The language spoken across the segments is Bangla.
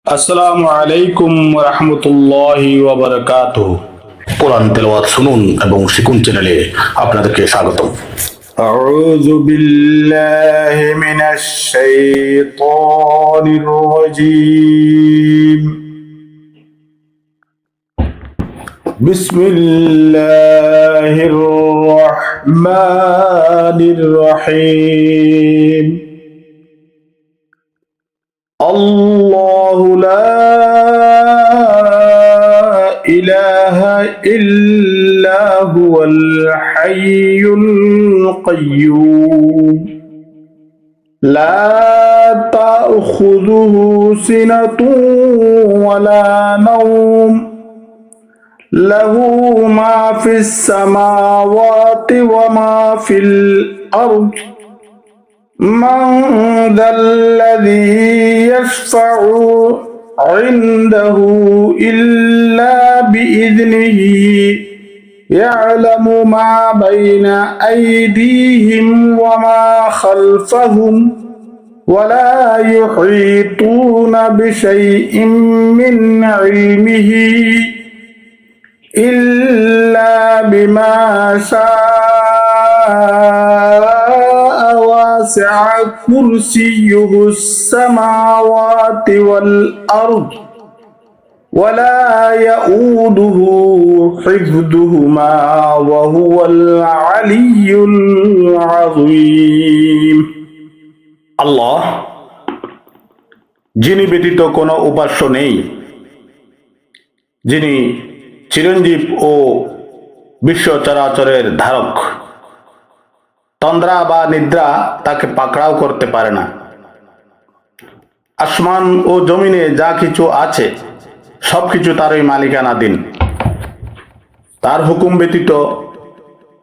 আসসালামু আলাইকুম রহমতুল্লাহি ওয়া বারাকাতুহু। কোরআন তেলাওয়াত শুনুন এবং শিখুন চ্যানেলে আপনাদেরকে স্বাগতম। আউযু বিল্লাহি মিনাশ শাইতানির রাজীম। বিসমিল্লাহির রহমানির রহিম। আল্লাহু লা إله إلا هو الحي القيوم لا تأخذه سنة ولا نوم له ما في السماوات وما في الأرض من ذا الذي يشفع عنده إلا بإذنه يعلم ما بين أيديهم وما خلفهم ولا يحيطون بشيء من علمه إلا بما شاء وسع كرسيه السماوات والأرض ولا يؤوده حفظهما وهو العلي العظيم। আল্লাহ, যিনি ব্যতীত কোনো উপাস্য নেই, যিনি চিরঞ্জীব ও বিশ্ব চরাচরের ধারক, তন্দ্রা বা নিদ্রা তাকে পাকড়াও করতে পারে না। আসমান ও জমিনে যা কিছু আছে সবকিছু তারই মালিকানাধীন। তার হুকুম ব্যতীত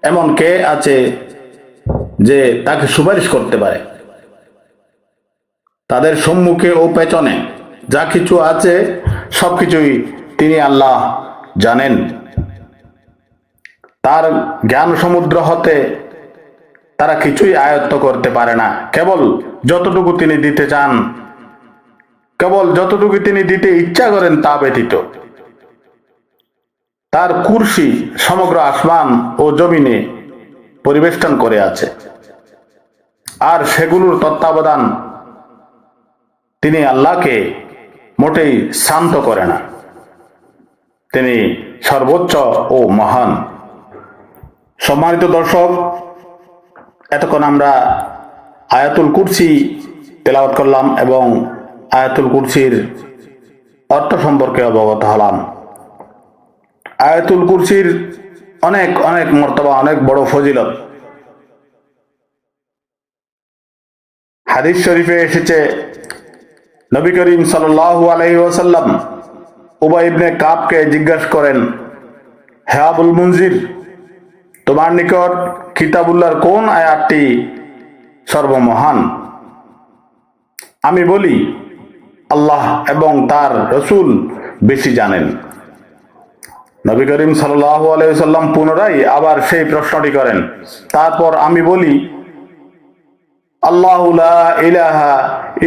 এমন কে আছে যে তাকে সুপারিশ করতে পারে? তাদের সম্মুখে ও পেছনে যা কিছু আছে সবকিছুই তিনি আল্লাহ জানেন। তার জ্ঞান সমুদ্র হতে তারা কিছুই আয়ত্ত করতে পারে না, কেবল যতটুকু তিনি দিতে চান, কেবল যতটুকু তিনি দিতে ইচ্ছা করেন তা ব্যতীত। তার কুরসি সমগ্র আসমান ও জমিনে পরিবেষ্টন করে আছে, আর সেগুলোর তত্ত্বাবধান তিনি আল্লাহকে মোটেই শান্ত করে না। তিনি সর্বোচ্চ ও মহান। সম্মানিত দর্শক, এতক্ষণ আমরা আয়াতুল কুরসি তেলাওয়াত করলাম এবং আয়াতুল কুরসির অর্থ সম্পর্কে অবগত হলাম। আয়াতুল কুরসির অনেক অনেক মর্তবা, অনেক বড় ফজিলত। হাদিস শরীফে এসেছে, নবী করিম সাল্লাল্লাহু আলাইহি ওয়াসাল্লাম উবাই ইবনে কাবকে জিজ্ঞাসা করেন, হে আবুল মুনজির, তোমার নিকট কিতাবুল্লাহর কোন আয়াতটি সর্বমহান? আমি বলি, আল্লাহ এবং তার রসুল বেশি জানেন। নবী করিম সাল্লাল্লাহু আলাইহি ওয়াসাল্লাম পুনরায় আবার সেই প্রশ্নটি করেন। তারপর আমি বলি, আল্লাহু লা ইলাহা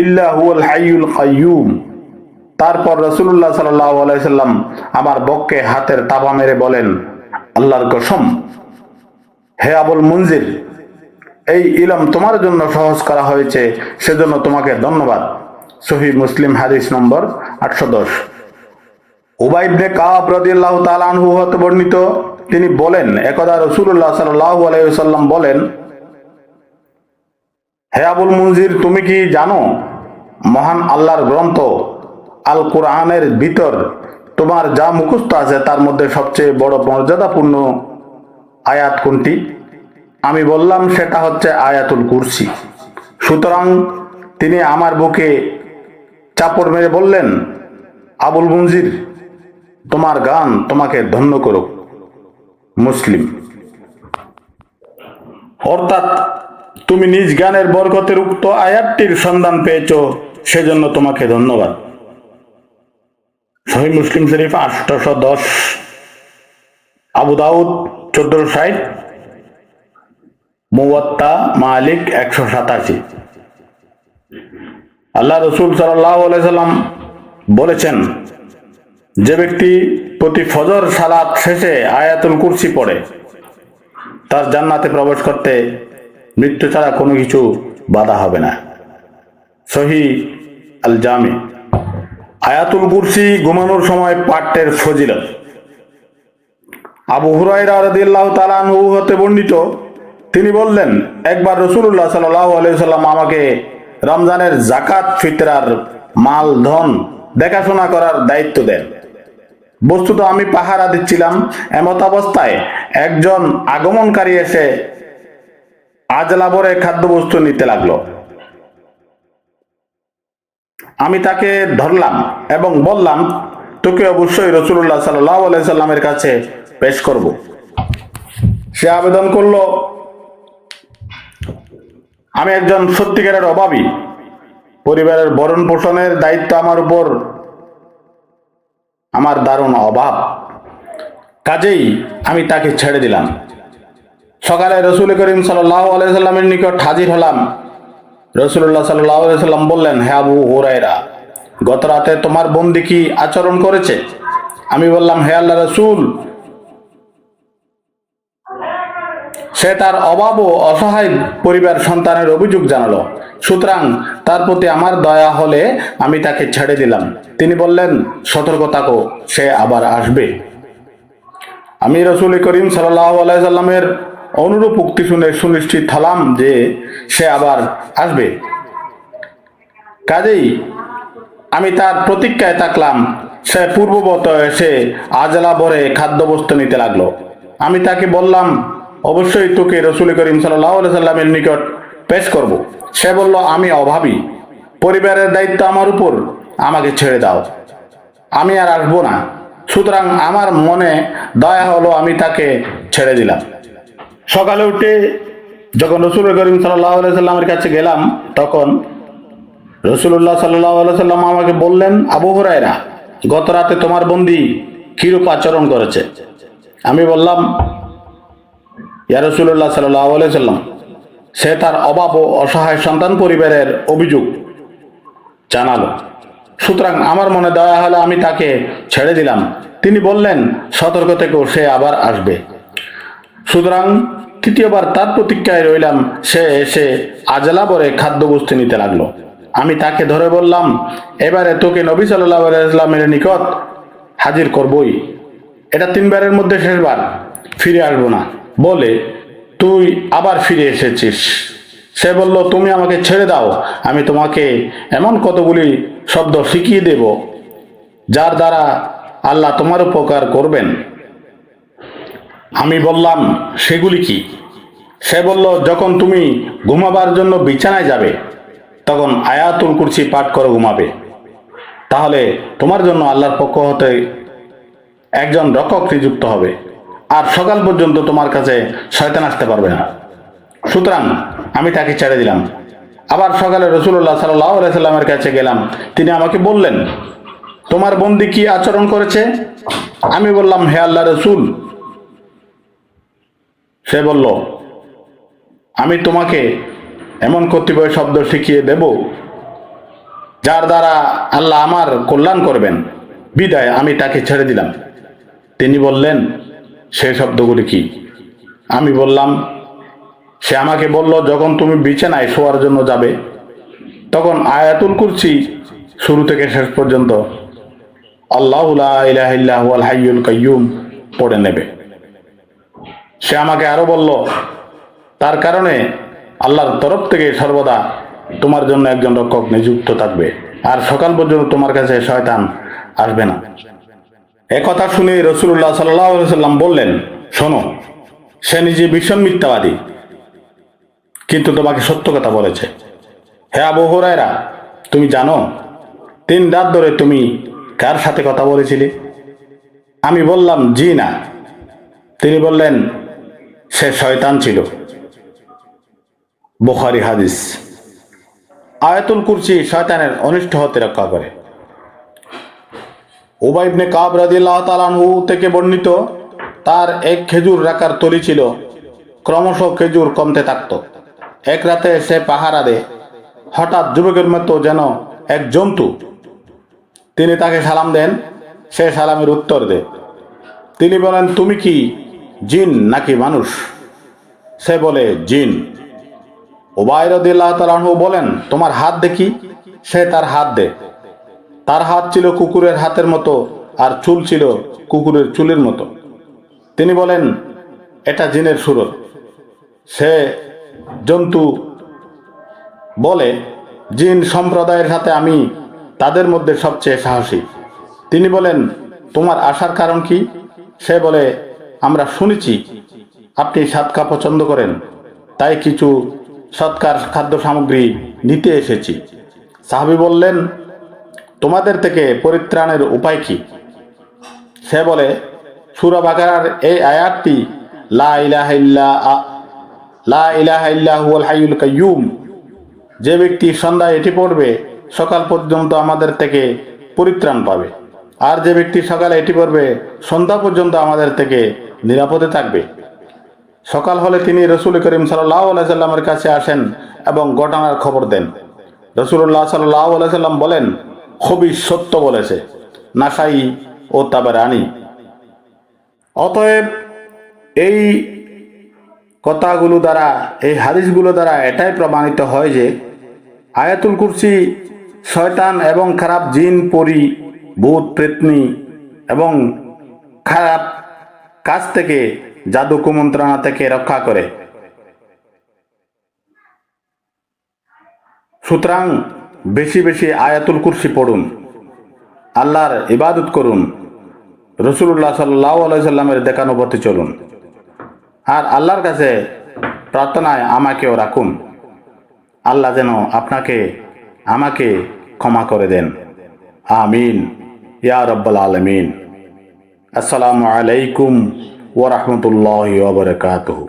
ইল্লা হুয়াল হাইয়ুল কাইয়্যুম। তারপর রাসূলুল্লাহ সাল্লাল্লাহু আলাইহি ওয়াসাল্লাম আমার বক্ষে হাতের তাবা মেরে বলেন, আল্লাহর কসম, হে আবুল মুনজির, এই ইলম তোমার জন্য সহজ করা হয়েছে, সেজন্য তোমাকে ধন্যবাদ। সহিহ মুসলিম হাদিস নম্বর 810। উবাই ইবনে কাব রাদিয়াল্লাহু তাআলা আনহু হতে বর্ণিত, তিনি বলেন, একদা রাসূলুল্লাহ সাল্লাল্লাহু আলাইহি ওয়াসাল্লাম বলেন, হে আবুল মুনজির, তুমি কি জানো মহান আল্লাহর গ্রন্থ আল কোরআনের ভিতর তোমার যা মুখস্থ আছে তার মধ্যে সবচেয়ে বড় মর্যাদাপূর্ণ আয়াত কোনটি? আমি বললাম, সেটা হচ্ছে আয়াতুল কুরসি। সুতরাং তিনি আমার বুকে চাপড় মেরে বললেন, আবুল মুনজির, তোমার গান তোমাকে ধন্য করুক। মুসলিম। অর্থাৎ তুমি নিজ গানের বরকতের উক্ত আয়াতটির সন্ধান পেয়েছ, সেজন্য তোমাকে ধন্যবাদ। সহিহ মুসলিম শরীফ 810, আবু দাউদ 1460, মুওয়াত্তা মালিক 187। আল্লাহ রসুল সাল্লাল্লাহু আলাইহি সাল্লাম বলেছেন, যে ব্যক্তি প্রতি ফজর সালাত শেষে আয়াতুল কুরসি পড়ে তার জান্নাতে প্রবেশ করতে মৃত্যু ছাড়া কোনো কিছু বাধা হবে না। সহিহ আল জামি। আয়াতুল কুরসি ঘুমানোর সময় পাঠের ফজিলত। আবু হুরায়রা রাদিয়াল্লাহু তাআলা আনহু হতে বর্ণিত, তিনি বললেন, একবার রাসূলুল্লাহ সাল্লাল্লাহু আলাইহি সাল্লাম আমাকে রমজানের যাকাত ফিতরার মাল ধন দেখাশোনা করার দায়িত্ব দেন। বস্তুত আমি পাহারা দিচ্ছিলাম, এমত অবস্থায় একজন আগমনকারী এসে আজলা ভরে খাদ্যবস্তু নিতে লাগলো। আমি তাকে ধরলাম এবং বললাম, তোকে অবশ্যই রাসূলুল্লাহ সাল্লাল্লাহু আলাইহি সাল্লামের কাছে পেশ করব। সে আবেদন করলো, আমি একজন সত্যিকারের অভাবী, পরিবারের ভরণ পোষণের দায়িত্ব আমার উপর, আমার দারুণ অভাব, কাজেই আমি তাকে ছেড়ে দিলাম। সকালে রাসূল করিম সাল্লাল্লাহু আলাইহি সাল্লামের নিকট হাজির হলাম। রাসূলুল্লাহ সাল্লাল্লাহু আলাইহি সাল্লাম বললেন, হে আবু হুরায়রা, গত রাতে তোমার বন্দী কি আচরণ করেছে? আমি বললাম, হে আল্লাহর রাসূল, সে তার অভাব ও অসহায় পরিবার সন্তানের অভিযোগ জানালো, সুতরাং তার প্রতি আমার দয়া হলে আমি তাকে ছেড়ে দিলাম। তিনি বললেন, সতর্ক থাকো, সে আবার আসবে। আমি রাসূল করিম সাল্লাল্লাহু আলাইহি সাল্লামের অনুরূপ উক্তি শুনে সুনিশ্চিত হলাম যে সে আবার আসবে। কাজেই আমি তার প্রতীক্ষায় থাকলাম। সে পূর্ববত এসে আজলা ভরে খাদ্যবস্তু নিতে লাগলো। আমি তাকে বললাম, অবশ্যই তোকে রাসূল করিম সাল্লাল্লাহু আলাইহি সাল্লামের নিকট পেশ করব। সে বলল, আমি অভাবী, পরিবারের দায়িত্ব আমার উপর, আমাকে ছেড়ে দাও, আমি আর আসবো না। সুতরাং আমার মনে দয়া হলো, আমি তাকে ছেড়ে দিলাম। সকালে উঠে যখন রাসূল করিম সাল্লাল্লাহু আলাইহি সাল্লামের কাছে গেলাম, তখন রাসূলুল্লাহ সাল্লাল্লাহু আলাইহি সাল্লাম আমাকে বললেন, আবু হুরায়রা, গত রাতে তোমার বন্দী কিরূপ আচরণ করেছে? আমি বললাম, ইয়া রাসূলুল্লাহ সাল্লাল্লাহু আলাইহি সাল্লাম, সে তার অভাব ও অসহায় সন্তান পরিবারের অভিযোগ জানালো, সুতরাং আমার মনে দয়া হলে আমি তাকে ছেড়ে দিলাম। তিনি বললেন, সতর্ক থেকো, সে আবার আসবে। সুতরাং তৃতীয়বার তার প্রতীক্ষায় রইলাম। সে এসে আজলা ভরে খাদ্যবস্তু নিতে লাগলো। আমি তাকে ধরে বললাম, এবারে তোকে নবী সাল্লাল্লাহু আলাইহি সাল্লামের নিকট হাজির করবই, এটা 3 বারের মধ্যে শেষবার, ফিরে আসবো না বলে তুই আবার ফিরে এসেছিস। সে বলল, তুমি আমাকে ছেড়ে দাও, আমি তোমাকে এমন কতগুলি শব্দ শিখিয়ে দেব যার দ্বারা আল্লাহ তোমার উপকার করবেন। আমি বললাম, সেগুলি কি? সে বলল, যখন তুমি ঘুমাবার জন্য বিছানায় যাবে তখন আয়াতুল কুরসি পাঠ করে ঘুমাবে, তাহলে তোমার জন্য আল্লাহর পক্ষ হতে একজন রক্ষক নিযুক্ত হবে, আর সকাল পর্যন্ত তোমার কাছে শয়তান আসতে পারবে না। সুতরাং আমি তাকে ছেড়ে দিলাম। আবার সকালে রাসূলুল্লাহ সাল্লাল্লাহু আলাইহি সাল্লামের কাছে গেলাম। তিনি আমাকে বললেন, তোমার বন্দী কি আচরণ করেছে? আমি বললাম, হে আল্লাহর রাসূল। সে বলল, আমি তোমাকে এমন কতিপয় শব্দ শিখিয়ে দেব যার দ্বারা আল্লাহ আমার কল্যাণ করবেন, বিদায় আমি তাকে ছেড়ে দিলাম। তিনি বললেন, সেই শব্দগুলি কি? আমি বললাম, সে আমাকে বলল, যখন তুমি বিছানায় শোয়ার জন্য যাবে তখন আয়াতুল কুরসি শুরু থেকে শেষ পর্যন্ত আল্লাহু লা ইলাহা ইল্লা হুয়াল হাইয়ুল কাইয়্যুম পড়ে নেবে। সে আমাকে আরো বলল, তার কারণে আল্লাহর তরফ থেকে সর্বদা তোমার জন্য একজন রক্ষক নিযুক্ত থাকবে, আর সকাল পর্যন্ত তোমার কাছে শয়তান আসবে না। একথা শুনে রাসূলুল্লাহ সাল্লাল্লাহু আলাইহি সাল্লাম বললেন, শোনো, সে নিজে ভীষণ মিথ্যাবাদী, কিন্তু তোমাকে সত্য কথা বলেছে। হে আবু হুরায়রা, তুমি জানো 3 রাত ধরে তুমি কার সাথে কথা বলেছিলে? আমি বললাম, জি না। তিনি বললেন, সে শয়তান ছিল। বুখারী হাদিস। আয়াতুল কুরসি শয়তানের অনিষ্ট হতে রক্ষা করে। উবাই ইবনে কাব রাদিয়াল্লাহু তাআলা আনহু থেকে বর্ণিত, তার এক খেজুর রাখার তলি ছিল, ক্রমশ খেজুর কমতে থাকত। এক রাতে সে পাহারা দেয়, হঠাৎ যুবকের মতো যেন এক জন্তু তিনি তাকে সালাম দেন, সে সালামের উত্তর দেয়। তিনি বলেন, তুমি কি জিন নাকি মানুষ? সে বলে, জিন। উবাই রাদিয়াল্লাহু তাআলা আনহু বলেন, তোমার হাত দেখি। সে তার হাত দেয়। তার হাত ছিল কুকুরের হাতের মতো, আর চুল ছিল কুকুরের চুলের মতো। তিনি বলেন, এটা জিনের সুরত। সে জন্তু বলে, জিন সম্প্রদায়ের সাথে আমি তাদের মধ্যে সবচেয়ে সাহসী। তিনি বলেন, তোমার আসার কারণ কি? সে বলে, আমরা শুনেছি আপনি সাদকা পছন্দ করেন, তাই কিছু সৎকার খাদ্য সামগ্রী নিতে এসেছি। সাহাবী বললেন, তোমাদের থেকে পরিত্রাণের উপায় কি? সে বলে, সূরা বাকারার এই আয়াতটি, লা ইলাহা ইল্লা হুয়াল হাইয়ুল কাইয়্যুম। যে ব্যক্তি সন্ধ্যায় এটি পড়বে, সকাল পর্যন্ত আমাদের থেকে পরিত্রাণ পাবে। আর যে ব্যক্তি সকালে এটি পড়বে, সন্ধ্যা পর্যন্ত আমাদের থেকে নিরাপদে থাকবে। সকাল হলে তিনি রসুল করিম সাল্লাল্লাহু আলাইহি সাল্লামের কাছে আসেন এবং ঘটনার খবর দেন। রাসূলুল্লাহ সাল্লাল্লাহু আলাইহি সাল্লাম বলেন, খুবই সত্য বলেছে। নাসাই ও তাবারানী। অতএব এই কথাগুলো দ্বারা, এই হাদিসগুলো দ্বারা এটাই প্রমাণিত হয় যে আয়াতুল কুরসি শয়তান এবং খারাপ জিন, পরী, ভূত, প্রেতনি এবং খারাপ কাজ থেকে, জাদু কুমন্ত্রণা থেকে রক্ষা করে। সুতরাং বেশি বেশি আয়াতুল কুরসি পড়ুন, আল্লাহর ইবাদত করুন, রাসূলুল্লাহ সাল্লাল্লাহু আলাইহি সাল্লামের দেখানো পথে চলুন, আর আল্লাহর কাছে প্রার্থনায় আমাকেও রাখুন। আল্লাহ যেন আমাকে ক্ষমা করে দেন। আমিন ইয়া রাব্বাল আলামিন। আসসালামু আলাইকুম ওয়া রাহমাতুল্লাহি ওয়া বারাকাতুহু।